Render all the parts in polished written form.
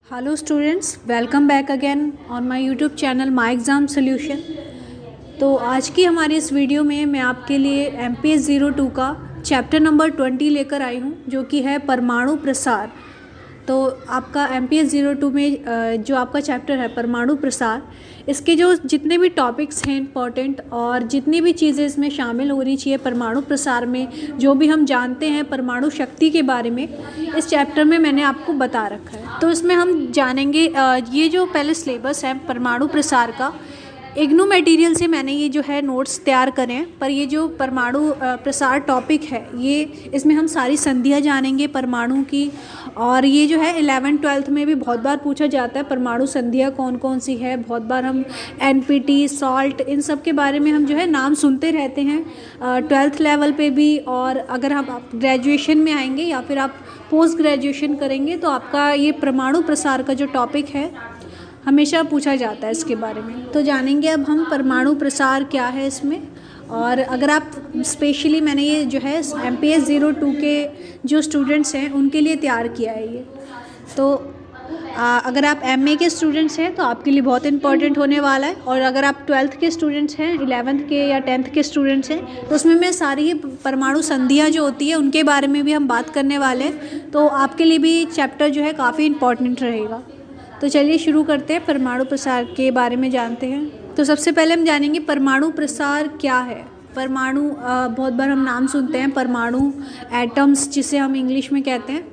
Hello students, welcome back again on my YouTube channel my exam solution. तो आज की हमारी इस वीडियो में मैं आपके लिए MPS 02 का चैप्टर नंबर 20 लेकर आई हूँ, जो कि है परमाणु प्रसार। तो आपका MPS 02 में जो आपका चैप्टर है परमाणु प्रसार, इसके जो जितने भी टॉपिक्स हैं इंपॉर्टेंट और जितनी भी चीज़ें इसमें शामिल होनी चाहिए परमाणु प्रसार में, जो भी हम जानते हैं परमाणु शक्ति के बारे में, इस चैप्टर में मैंने आपको बता रखा है। तो इसमें हम जानेंगे ये जो पहले सिलेबस है परमाणु प्रसार का, इग्नू मटेरियल से मैंने ये जो है नोट्स तैयार करे हैं। पर ये जो परमाणु प्रसार टॉपिक है, ये इसमें हम सारी संधियाँ जानेंगे परमाणु की। और ये जो है 11th-12th में भी बहुत बार पूछा जाता है परमाणु संधियाँ कौन कौन सी है। बहुत बार हम NPT, सॉल्ट, इन सब के बारे में हम जो है नाम सुनते रहते हैं 12th लेवल पे भी। और अगर आप ग्रेजुएशन में आएंगे या फिर आप पोस्ट ग्रेजुएशन करेंगे तो आपका ये परमाणु प्रसार का जो टॉपिक है हमेशा पूछा जाता है इसके बारे में। तो जानेंगे अब हम परमाणु प्रसार क्या है इसमें। और अगर आप स्पेशली मैंने ये जो है MPS 02 के जो स्टूडेंट्स हैं उनके लिए तैयार किया है ये। तो अगर आप MA के स्टूडेंट्स हैं तो आपके लिए बहुत इंपॉर्टेंट होने वाला है। और अगर आप 12th के स्टूडेंट्स हैं, 11th के या 10th के स्टूडेंट्स हैं, तो उसमें मैं सारी ही परमाणु संधियाँ जो होती है उनके बारे में भी हम बात करने वाले हैं। तो आपके लिए भी चैप्टर जो है काफ़ी इंपॉर्टेंट रहेगा। तो चलिए शुरू करते हैं, परमाणु प्रसार के बारे में जानते हैं। तो सबसे पहले हम जानेंगे परमाणु प्रसार क्या है। परमाणु बहुत बार हम नाम सुनते हैं परमाणु, एटम्स जिसे हम इंग्लिश में कहते हैं।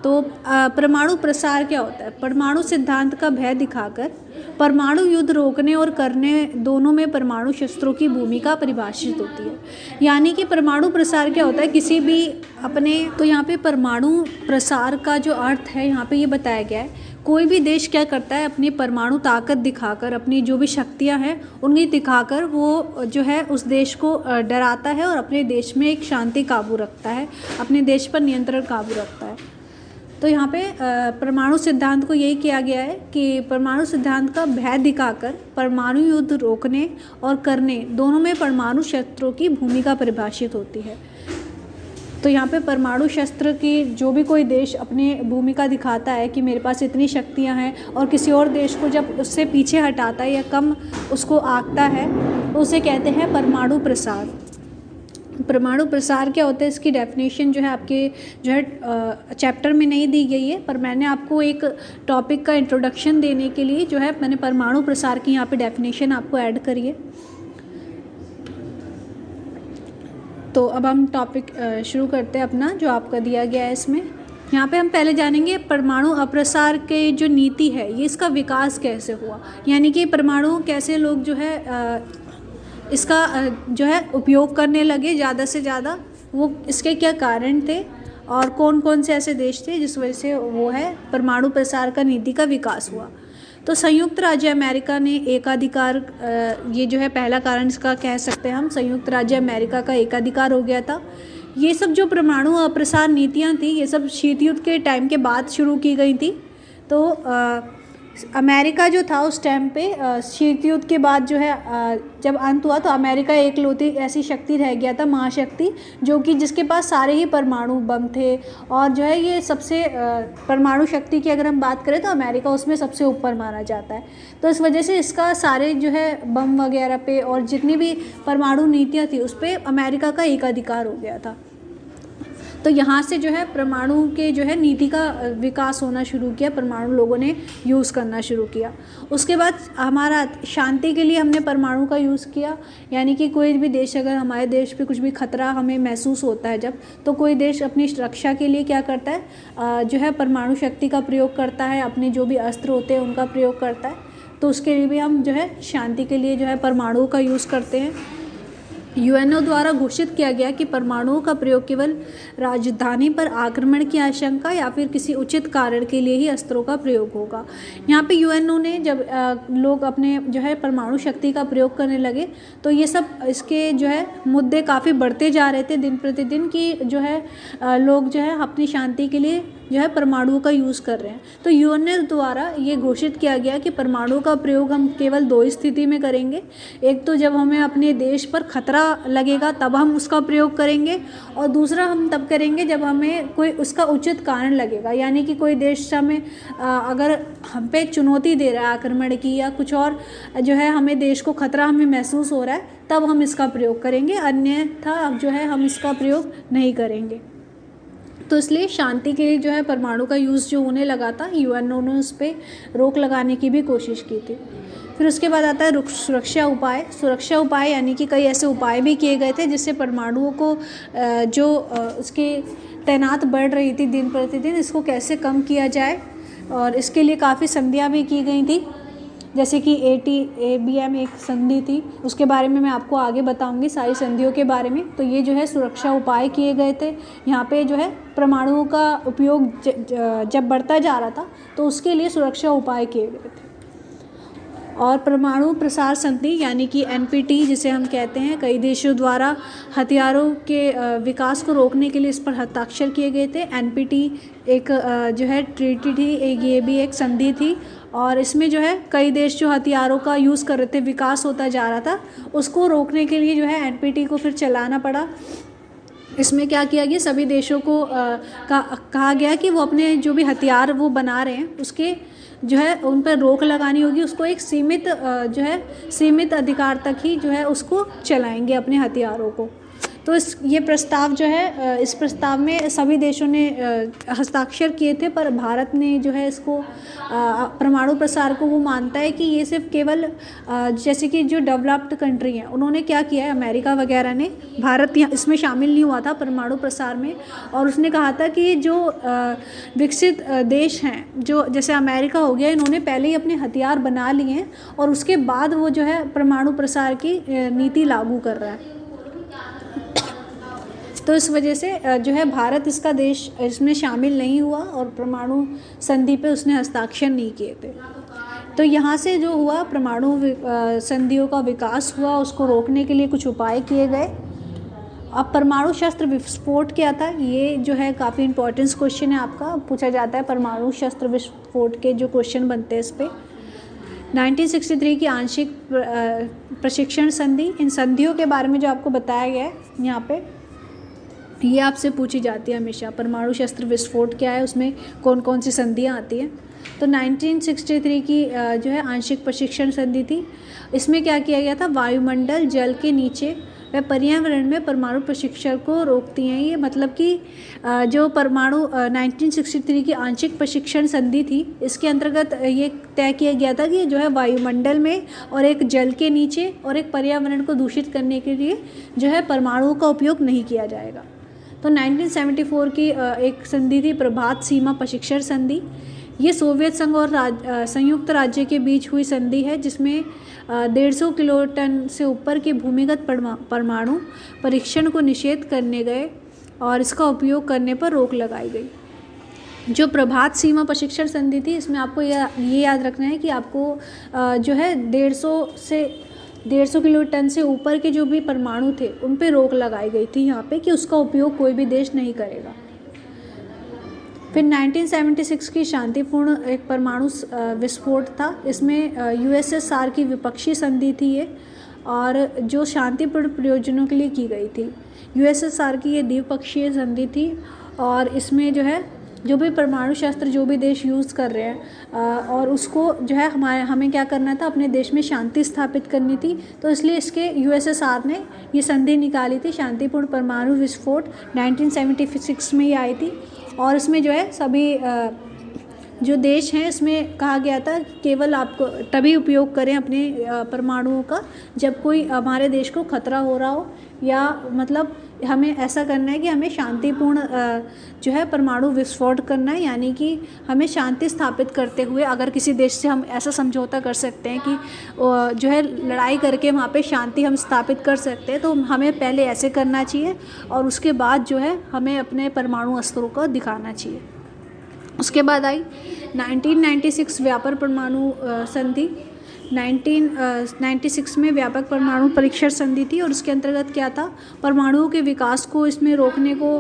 तो परमाणु प्रसार क्या होता है? परमाणु सिद्धांत का भय दिखाकर परमाणु युद्ध रोकने और करने दोनों में परमाणु शस्त्रों की भूमिका परिभाषित होती है। यानी कि परमाणु प्रसार क्या होता है, किसी भी अपने, तो यहाँ पे परमाणु प्रसार का जो अर्थ है यहाँ पे ये बताया गया है, कोई भी देश क्या करता है अपनी परमाणु ताकत दिखाकर, अपनी जो भी शक्तियाँ हैं उन्हें दिखाकर वो जो है उस देश को डराता है और अपने देश में एक शांति काबू रखता है, अपने देश पर नियंत्रण काबू रखता है। तो यहाँ पे परमाणु सिद्धांत को यही किया गया है कि परमाणु सिद्धांत का भय दिखाकर परमाणु युद्ध रोकने और करने दोनों में परमाणु शस्त्रों की भूमिका परिभाषित होती है। तो यहाँ पे परमाणु शस्त्र की जो भी कोई देश अपनी भूमिका दिखाता है कि मेरे पास इतनी शक्तियाँ हैं, और किसी और देश को जब उससे पीछे हटाता है या कम उसको आंकता है, तो उसे कहते हैं परमाणु प्रसार। परमाणु प्रसार क्या होता है, इसकी डेफिनेशन जो है आपके जो है चैप्टर में नहीं दी गई है, पर मैंने आपको एक टॉपिक का इंट्रोडक्शन देने के लिए जो है मैंने परमाणु प्रसार की यहाँ पे डेफिनेशन आपको ऐड करी है। तो अब हम टॉपिक शुरू करते हैं अपना जो आपका दिया गया है। इसमें यहाँ पे हम पहले जानेंगे परमाणु अप्रसार के जो नीति है, ये इसका विकास कैसे हुआ, यानी कि परमाणु कैसे लोग जो है इसका जो है उपयोग करने लगे ज़्यादा से ज़्यादा, वो इसके क्या कारण थे और कौन कौन से ऐसे देश थे जिस वजह से वो है परमाणु प्रसार का नीति का विकास हुआ। तो संयुक्त राज्य अमेरिका ने एकाधिकार, ये जो है पहला कारण इसका कह सकते हैं हम, संयुक्त राज्य अमेरिका का एकाधिकार हो गया था। ये सब जो परमाणु अप्रसार नीतियाँ थी ये सब शीत युद्ध के टाइम के बाद शुरू की गई थी। तो अमेरिका जो था उस टाइम पे शीत युद्ध के बाद जो है जब अंत हुआ तो अमेरिका एकलौती ऐसी शक्ति रह गया था, महाशक्ति, जो कि जिसके पास सारे ही परमाणु बम थे। और जो है ये सबसे परमाणु शक्ति की अगर हम बात करें तो अमेरिका उसमें सबसे ऊपर माना जाता है। तो इस वजह से इसका सारे जो है बम वगैरह पे और जितनी भी परमाणु नीतियाँ थी उस पर अमेरिका का एकाधिकार हो गया था। तो यहाँ से जो है परमाणु के जो है नीति का विकास होना शुरू किया, परमाणु लोगों ने यूज़ करना शुरू किया। उसके बाद हमारा शांति के लिए हमने परमाणु का यूज़ किया, यानी कि कोई भी देश, अगर हमारे देश पे कुछ भी खतरा हमें महसूस होता है जब, तो कोई देश अपनी रक्षा के लिए क्या करता है, जो है परमाणु शक्ति का प्रयोग करता है, अपने जो भी अस्त्र होते हैं उनका प्रयोग करता है। तो उसके लिए भी हम जो है शांति के लिए जो है परमाणु का यूज़ करते हैं। UNO द्वारा घोषित किया गया कि परमाणुओं का प्रयोग केवल राजधानी पर आक्रमण की आशंका या फिर किसी उचित कारण के लिए ही अस्त्रों का प्रयोग होगा। यहाँ पे UNO ने जब लोग अपने जो है परमाणु शक्ति का प्रयोग करने लगे तो ये सब इसके जो है मुद्दे काफ़ी बढ़ते जा रहे थे दिन प्रतिदिन, कि जो है लोग जो है अपनी शांति के लिए जो है परमाणुओं का यूज़ कर रहे हैं। तो यूएनएस द्वारा ये घोषित किया गया कि परमाणु का प्रयोग हम केवल 2 स्थिति में करेंगे। एक तो जब हमें अपने देश पर खतरा लगेगा तब हम उसका प्रयोग करेंगे, और दूसरा हम तब करेंगे जब हमें कोई उसका उचित कारण लगेगा, यानी कि कोई देश हमें अगर हम पे चुनौती दे रहा है आक्रमण की या कुछ और जो है हमें देश को खतरा हमें महसूस हो रहा है, तब हम इसका प्रयोग करेंगे, अन्यथा जो है हम इसका प्रयोग नहीं करेंगे। तो इसलिए शांति के लिए जो है परमाणु का यूज़ जो होने लगा था, यूएनओ ने उस पर रोक लगाने की भी कोशिश की थी। फिर उसके बाद आता है सुरक्षा उपाय। सुरक्षा उपाय यानी कि कई ऐसे उपाय भी किए गए थे जिससे परमाणुओं को जो उसके तैनात बढ़ रही थी दिन प्रतिदिन, इसको कैसे कम किया जाए, और इसके लिए काफ़ी संधियाँ भी की गई थी, जैसे कि ATABM एक संधि थी, उसके बारे में मैं आपको आगे बताऊंगी सारी संधियों के बारे में। तो ये जो है सुरक्षा उपाय किए गए थे। यहाँ पे जो है परमाणुओं का उपयोग जब बढ़ता जा रहा था तो उसके लिए सुरक्षा उपाय किए गए थे। और परमाणु प्रसार संधि यानी कि NPT जिसे हम कहते हैं, कई देशों द्वारा हथियारों के विकास को रोकने के लिए इस पर हस्ताक्षर किए गए थे। NPT एक जो है ट्रीटी थी, ये भी एक संधि थी, और इसमें जो है कई देश जो हथियारों का यूज़ कर रहे थे, विकास होता जा रहा था, उसको रोकने के लिए जो है NPT को फिर चलाना पड़ा। इसमें क्या किया गया, सभी देशों को कहा गया कि वो अपने जो भी हथियार वो बना रहे हैं उसके जो है उन पर रोक लगानी होगी, उसको एक सीमित अधिकार तक ही जो है उसको चलाएंगे अपने हथियारों को। तो ये प्रस्ताव जो है, इस प्रस्ताव में सभी देशों ने हस्ताक्षर किए थे, पर भारत ने जो है इसको परमाणु प्रसार को वो मानता है कि ये सिर्फ केवल जैसे कि जो डेवलप्ड कंट्री हैं उन्होंने क्या किया है, अमेरिका वगैरह ने, भारत यहाँ इसमें शामिल नहीं हुआ था परमाणु प्रसार में, और उसने कहा था कि जो विकसित देश हैं, जो जैसे अमेरिका हो गया, इन्होंने पहले ही अपने हथियार बना लिए हैं और उसके बाद वो जो है परमाणु प्रसार की नीति लागू कर रहा है। तो इस वजह से जो है भारत इसका देश इसमें शामिल नहीं हुआ और परमाणु संधि पे उसने हस्ताक्षर नहीं किए थे। तो यहाँ से जो हुआ, परमाणु संधियों का विकास हुआ, उसको रोकने के लिए कुछ उपाय किए गए। अब परमाणु शस्त्र विस्फोट क्या था, ये जो है काफ़ी इंपॉर्टेंस क्वेश्चन है, आपका पूछा जाता है परमाणु शस्त्र विस्फोट के जो क्वेश्चन बनते हैं इस पर। 1963 की आंशिक प्रशिक्षण संधि, इन संधियों के बारे में जो आपको बताया गया है यहाँ पे, ये आपसे पूछी जाती है हमेशा, परमाणु शस्त्र विस्फोट क्या है, उसमें कौन कौन सी संधियाँ आती हैं। तो 1963 की जो है आंशिक प्रशिक्षण संधि थी। इसमें क्या किया गया था, वायुमंडल, जल के नीचे व पर्यावरण में परमाणु प्रशिक्षण को रोकती हैं। ये मतलब कि जो परमाणु 1963 की आंशिक प्रशिक्षण संधि थी, इसके अंतर्गत ये तय किया गया था कि जो है वायुमंडल में और एक जल के नीचे और एक पर्यावरण को दूषित करने के लिए जो है परमाणुओं का उपयोग नहीं किया जाएगा। तो 1974 की एक संधि थी, प्रभात सीमा प्रशिक्षण संधि। ये सोवियत संघ और संयुक्त राज्य के बीच हुई संधि है, जिसमें 150 किलोटन से ऊपर के भूमिगत परमाणु परीक्षण को निषेध करने गए और इसका उपयोग करने पर रोक लगाई गई। जो प्रभात सीमा प्रशिक्षण संधि थी, इसमें आपको ये याद रखना है कि आपको जो है 150 किलोटन से ऊपर के जो भी परमाणु थे उन पे रोक लगाई गई थी यहाँ पे, कि उसका उपयोग कोई भी देश नहीं करेगा। फिर 1976 की शांतिपूर्ण एक परमाणु विस्फोट था। इसमें USSR की विपक्षी संधि थी ये, और जो शांतिपूर्ण प्रयोजनों के लिए की गई थी। USSR की ये द्विपक्षीय संधि थी, और इसमें जो है जो भी परमाणु शस्त्र जो भी देश यूज़ कर रहे हैं और उसको जो है हमें क्या करना था, अपने देश में शांति स्थापित करनी थी। तो इसलिए इसके USSR ने ये संधि निकाली थी, शांतिपूर्ण परमाणु विस्फोट 1976 में ये आई थी। और इसमें जो है सभी जो देश हैं, इसमें कहा गया था केवल आपको तभी उपयोग करें अपने परमाणुओं का जब कोई हमारे देश को खतरा हो रहा हो, या मतलब हमें ऐसा करना है कि हमें शांतिपूर्ण जो है परमाणु विस्फोट करना है, यानी कि हमें शांति स्थापित करते हुए अगर किसी देश से हम ऐसा समझौता कर सकते हैं कि जो है लड़ाई करके वहाँ पे शांति हम स्थापित कर सकते हैं, तो हमें पहले ऐसे करना चाहिए और उसके बाद जो है हमें अपने परमाणु अस्त्रों को दिखाना चाहिए। उसके बाद आई 1996 व्यापक परमाणु संधि। 1996 में व्यापक परमाणु परीक्षण संधि थी और उसके अंतर्गत क्या था, परमाणुओं के विकास को इसमें रोकने को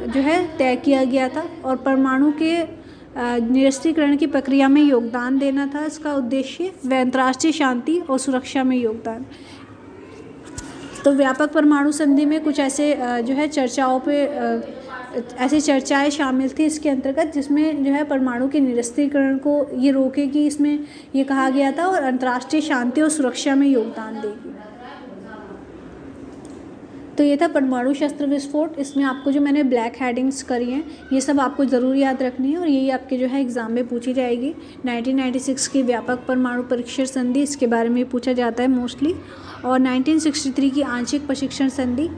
जो है तय किया गया था और परमाणु के निरस्त्रीकरण की प्रक्रिया में योगदान देना था इसका उद्देश्य, व अंतर्राष्ट्रीय शांति और सुरक्षा में योगदान। तो व्यापक परमाणु संधि में कुछ ऐसे जो है चर्चाओं पे ऐसी चर्चाएं शामिल थी इसके अंतर्गत, जिसमें जो है परमाणु के निरस्त्रीकरण को ये रोकेगी, इसमें ये कहा गया था, और अंतर्राष्ट्रीय शांति और सुरक्षा में योगदान देगी। तो ये था परमाणु शस्त्र विस्फोट। इसमें आपको जो मैंने ब्लैक हेडिंग्स करी हैं ये सब आपको ज़रूर याद रखनी है और यही आपके जो है एग्ज़ाम में पूछी जाएगी। 1996 की व्यापक परमाणु परीक्षण संधि, इसके बारे में पूछा जाता है मोस्टली, और 1963 की आंशिक प्रशिक्षण संधि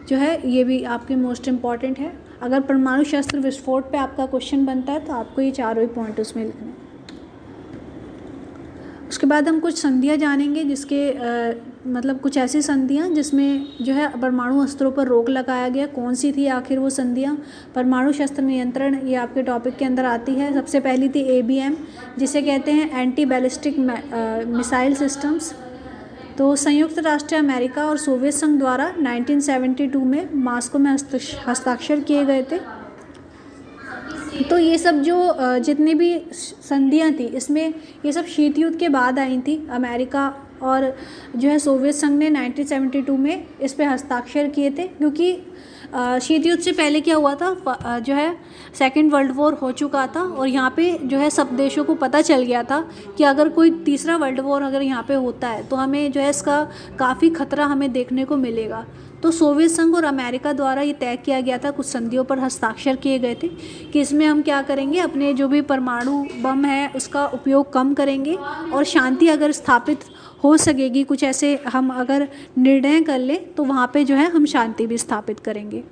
जो है ये भी आपके मोस्ट इम्पॉर्टेंट है। अगर परमाणु शस्त्र विस्फोट पे आपका क्वेश्चन बनता है तो आपको ये चारों ही पॉइंट उसमें लिखने हैं। उसके बाद हम कुछ संधियाँ जानेंगे, जिसके मतलब कुछ ऐसी संधियाँ जिसमें जो है परमाणु अस्त्रों पर रोक लगाया गया। कौन सी थी आखिर वो संधियाँ? परमाणु शस्त्र नियंत्रण, ये आपके टॉपिक के अंदर आती है। सबसे पहली थी ABM, जिसे कहते हैं एंटी बैलिस्टिक मिसाइल सिस्टम्स। तो संयुक्त राष्ट्र अमेरिका और सोवियत संघ द्वारा 1972 में मॉस्को में हस्ताक्षर किए गए थे। तो ये सब जो जितनी भी संधियाँ थी इसमें ये सब शीत युद्ध के बाद आई थी। अमेरिका और जो है सोवियत संघ ने 1972 में इस पे हस्ताक्षर किए थे, क्योंकि शीत युद्ध से पहले क्या हुआ था, जो है सेकेंड वर्ल्ड वॉर हो चुका था और यहाँ पे जो है सब देशों को पता चल गया था कि अगर कोई तीसरा वर्ल्ड वॉर अगर यहाँ पे होता है तो हमें जो है इसका काफ़ी खतरा हमें देखने को मिलेगा। तो सोवियत संघ और अमेरिका द्वारा ये तय किया गया था, कुछ संधियों पर हस्ताक्षर किए गए थे कि इसमें हम क्या करेंगे, अपने जो भी परमाणु बम है उसका उपयोग कम करेंगे और शांति अगर स्थापित हो सकेगी, कुछ ऐसे हम अगर निर्णय कर लें तो वहाँ पे जो है हम शांति भी स्थापित करेंगे।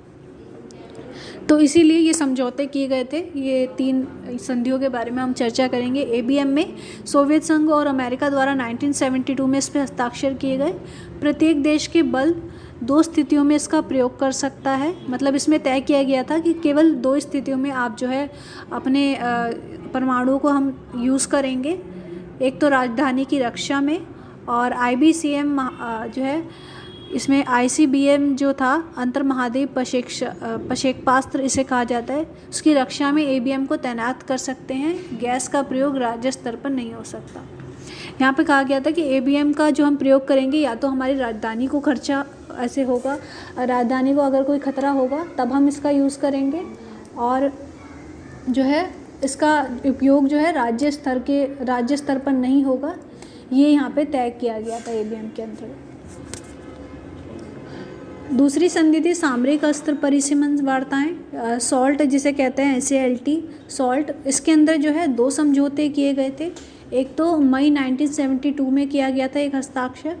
तो इसीलिए ये समझौते किए गए थे। ये 3 संधियों के बारे में हम चर्चा करेंगे। ABM में सोवियत संघ और अमेरिका द्वारा 1972 में इस पर हस्ताक्षर किए गए। प्रत्येक देश के बल 2 स्थितियों में इसका प्रयोग कर सकता है। मतलब इसमें तय किया गया था कि केवल 2 स्थितियों में आप जो है अपने परमाणुओं को हम यूज़ करेंगे। एक तो राजधानी की रक्षा में, और IBCM जो है इसमें ICBM जो था अंतर महाद्वीप प्रक्षेपास्त्र इसे कहा जाता है, उसकी रक्षा में ABM को तैनात कर सकते हैं। गैस का प्रयोग राज्य स्तर पर नहीं हो सकता। यहाँ पे कहा गया था कि ABM का जो हम प्रयोग करेंगे या तो हमारी राजधानी को खर्चा ऐसे होगा, राजधानी को अगर कोई खतरा होगा तब हम इसका यूज़ करेंगे, और जो है इसका उपयोग जो है राज्य स्तर पर नहीं होगा। ये यहाँ पे तय किया गया था ABM के अंतर्गत। दूसरी संधि थी सामरिक अस्त्र परिसीमन वार्ताएं, सॉल्ट जिसे कहते हैं SALT सॉल्ट। इसके अंदर जो है 2 समझौते किए गए थे। एक तो मई 1972 में किया गया था एक हस्ताक्षर,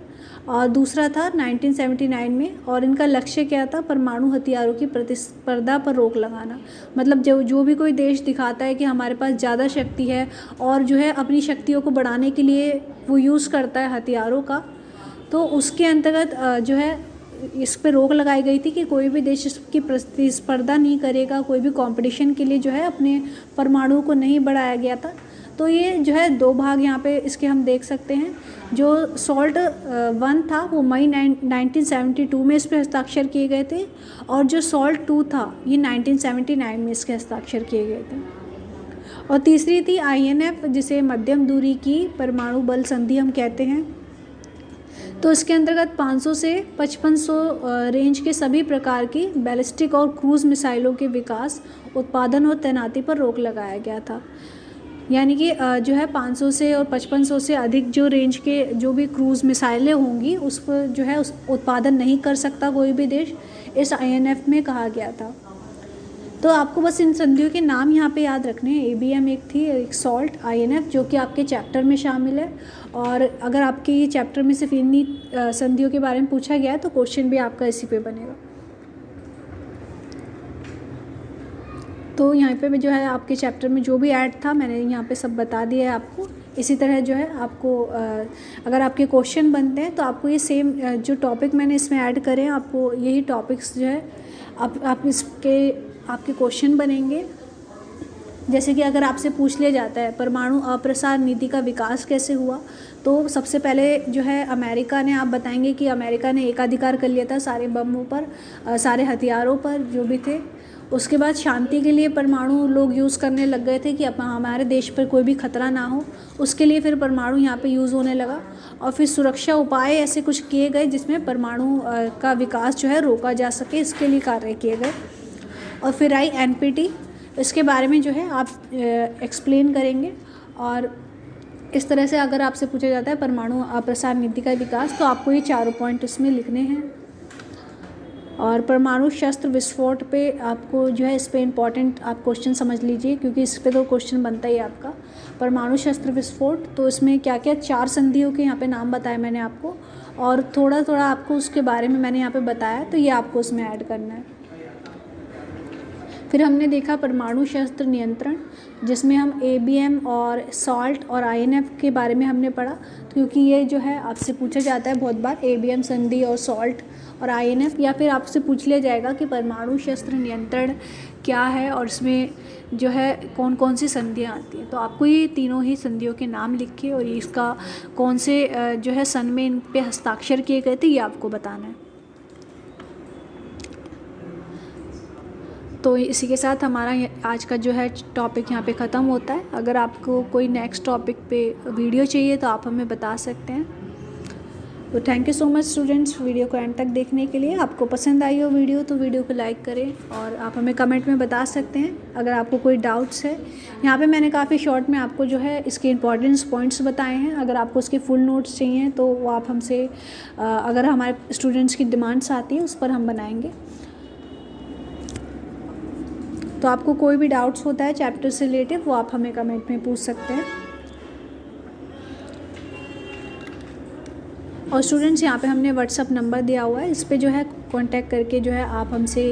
और दूसरा था 1979 में, और इनका लक्ष्य क्या था, परमाणु हथियारों की प्रतिस्पर्धा पर रोक लगाना। मतलब जो भी कोई देश दिखाता है कि हमारे पास ज़्यादा शक्ति है और जो है अपनी शक्तियों को बढ़ाने के लिए वो यूज़ करता है हथियारों का, तो उसके अंतर्गत जो है इस पे रोक लगाई गई थी कि कोई भी देश इसकी प्रतिस्पर्धा नहीं करेगा, कोई भी कंपटीशन के लिए जो है अपने परमाणु को नहीं बढ़ाया गया था। तो ये जो है 2 भाग यहाँ पे इसके हम देख सकते हैं। जो सॉल्ट 1 था वो मई 1972 में इस पर हस्ताक्षर किए गए थे, और जो सॉल्ट 2 था ये 1979 में इसके हस्ताक्षर किए गए थे। और तीसरी थी INF, जिसे मध्यम दूरी की परमाणु बल संधि हम कहते हैं। तो इसके अंतर्गत 500 से 5500 रेंज के सभी प्रकार की बैलिस्टिक और क्रूज़ मिसाइलों के विकास, उत्पादन और तैनाती पर रोक लगाया गया था। यानी कि जो है 500 से और 5500 से अधिक जो रेंज के जो भी क्रूज़ मिसाइलें होंगी उस पर जो है उस उत्पादन नहीं कर सकता कोई भी देश, इस INF में कहा गया था। तो आपको बस इन संधियों के नाम यहाँ पे याद रखने हैं। ABM एक थी, एक सॉल्ट, INF जो कि आपके चैप्टर में शामिल है, और अगर आपके ये चैप्टर में सिर्फ इन्हीं संधियों के बारे में पूछा गया है तो क्वेश्चन भी आपका इसी पे बनेगा। तो यहाँ पे भी जो है आपके चैप्टर में जो भी ऐड था मैंने यहाँ पे सब बता दिया है आपको। इसी तरह जो है आपको अगर आपके क्वेश्चन बनते हैं तो आपको ये सेम जो टॉपिक मैंने इसमें ऐड करे हैं आपको यही टॉपिक्स जो है आप इसके आपके क्वेश्चन बनेंगे। जैसे कि अगर आपसे पूछ लिया जाता है परमाणु अप्रसार नीति का विकास कैसे हुआ, तो सबसे पहले जो है अमेरिका ने, आप बताएंगे कि अमेरिका ने एकाधिकार कर लिया था सारे बमों पर, सारे हथियारों पर जो भी थे। उसके बाद शांति के लिए परमाणु लोग यूज़ करने लग गए थे कि हमारे देश पर कोई भी खतरा ना हो, उसके लिए फिर परमाणु यहाँ पे यूज़ होने लगा। और फिर सुरक्षा उपाय ऐसे कुछ किए गए जिसमें परमाणु का विकास जो है रोका जा सके, इसके लिए कार्य किए गए। और फिर आई NPT, इसके बारे में जो है आप एक्सप्लेन करेंगे। और इस तरह से अगर आपसे पूछा जाता है परमाणु अप्रसार नीति का विकास, तो आपको ये चारों पॉइंट इसमें लिखने हैं। और परमाणु शस्त्र विस्फोट पे आपको जो है इस पे इम्पॉर्टेंट आप क्वेश्चन समझ लीजिए, क्योंकि इस पे तो क्वेश्चन बनता ही है आपका। परमाणु शस्त्र विस्फोट, तो इसमें क्या क्या 4 संधियों के यहाँ पे नाम बताए मैंने आपको, और थोड़ा थोड़ा आपको उसके बारे में मैंने यहाँ पे बताया, तो ये आपको उसमें ऐड करना है। फिर हमने देखा परमाणु शस्त्र नियंत्रण, जिसमें हम ABM और SALT और INF के बारे में हमने पढ़ा, क्योंकि ये जो है आपसे पूछा जाता है बहुत बार, ABM संधि और SALT और INF, या फिर आपसे पूछ लिया जाएगा कि परमाणु शस्त्र नियंत्रण क्या है और इसमें जो है कौन कौन सी संधियाँ आती हैं। तो आपको ये तीनों ही संधियों के नाम लिख के और इसका कौन से जो है सन में इन पे हस्ताक्षर किए गए थे, ये आपको बताना है। तो इसी के साथ हमारा आज का जो है टॉपिक यहाँ पे ख़त्म होता है। अगर आपको कोई नेक्स्ट टॉपिक पे वीडियो चाहिए तो आप हमें बता सकते हैं। तो thank you so much students, video को एंड तक देखने के लिए। आपको पसंद आई हो वीडियो तो वीडियो को लाइक करें, और आप हमें कमेंट में बता सकते हैं अगर आपको कोई डाउट्स है। यहाँ पे मैंने काफ़ी शॉर्ट में आपको जो है इसके इंपॉर्टेंस पॉइंट्स बताए हैं। अगर आपको इसके फुल नोट्स चाहिए तो वो आप हमसे, अगर हमारे स्टूडेंट्स की डिमांड्स आती है उस पर हम बनाएंगे। तो आपको कोई भी डाउट्स होता है चैप्टर से रिलेटेड, वो आप हमें कमेंट में पूछ सकते हैं। और स्टूडेंट्स यहाँ पे हमने व्हाट्सअप नंबर दिया हुआ है, इस पे जो है कांटेक्ट करके जो है आप हमसे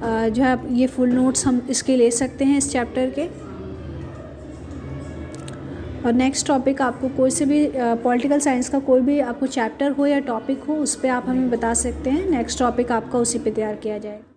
जो है ये फुल नोट्स हम इसके ले सकते हैं इस चैप्टर के। और नेक्स्ट टॉपिक आपको कोई से भी पॉलिटिकल साइंस का कोई भी आपको चैप्टर हो या टॉपिक हो, उस पर आप हमें बता सकते हैं। नेक्स्ट टॉपिक आपका उसी पे तैयार किया जाएगा।